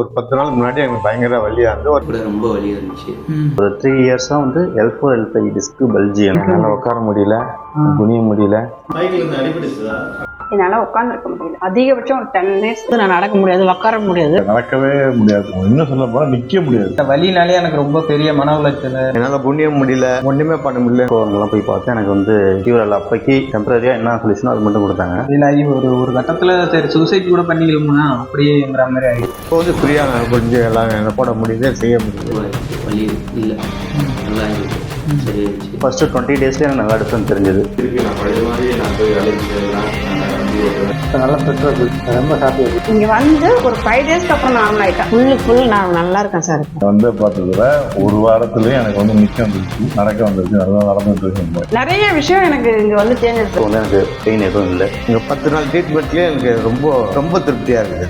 ஒரு 10 நாள் முன்னாடி எனக்கு பயங்கர வலியா இருந்து ரொம்ப வலியா இருந்துச்சு. ஒரு 3 இயர்ஸா வந்து L4 L5 டிஸ்க் பல்ஜி. என்னால உட்கார முடியல, குனிய முடியல. பைக்ல இருந்து அடிபட்டுச்சுதா? என்னால உட்காந்துருக்க முடியல. அதிகபட்சம் ஒரு 10 days நான் நடக்க முடியாது, உட்கார முடியாது, நடக்கவே முடியாது. இன்னும் சொல்ல போனா நிக்க முடியாது. வலினாலே எனக்கு ரொம்ப பெரிய மன உளைச்சல். என்னால குனிய முடியல, ஒண்ணுமே பண்ண முடியல. கோவங்கள்லாம் போய் பார்த்தேன். எனக்கு வந்து ஃபீவர் அப்பைக்கு டெம்பரரியா என்ன சொல்யூஷனோ அது மட்டும் கொடுத்தாங்க. இதாகி ஒரு கட்டத்துல சரி சூசைட் கூட பண்ணிக்கலாம்னா அப்படியேங்கிற மாதிரி ஆகிடுச்சு. இப்போ வந்து ஃப்ரீயா கொஞ்சம் எல்லாம் போட முடியுது, செய்ய முடியுது. வலி இல்லை, நல்லா இருக்கு, சரியாயிடுச்சு. ஃபர்ஸ்ட் 20 daysல எனக்கு நல்லா டிஃபரன்ஸ் தெரிஞ்சது. திருப்பி நான் பழைய மாதிரி நான் போய் வேலைக்கு செய்யலாம். நல்லா பெட்ரோல் ரொம்ப ஹாப்பியாக இருக்கு. இங்க வந்து ஒரு 5 days அப்புறம் நார்மல் ஆயிட்டேன். ஃபுல் நான் நல்லா இருக்கேன் சார். வந்து பார்த்ததுல ஒரு வாரத்துலயே எனக்கு வந்து நிக்க வந்துருச்சு, நடக்க வந்துருச்சு, நல்லா நடந்துட்டு இருக்கு. நிறைய விஷயம் எனக்கு இங்க வந்து சேஞ்சஸ். இப்போ வந்து எனக்கு பெயின் எதுவும் இல்லை. இங்கே 10 நாள் ட்ரீட்மெண்ட்லேயே எனக்கு ரொம்ப ரொம்ப திருப்தியாக இருக்குது.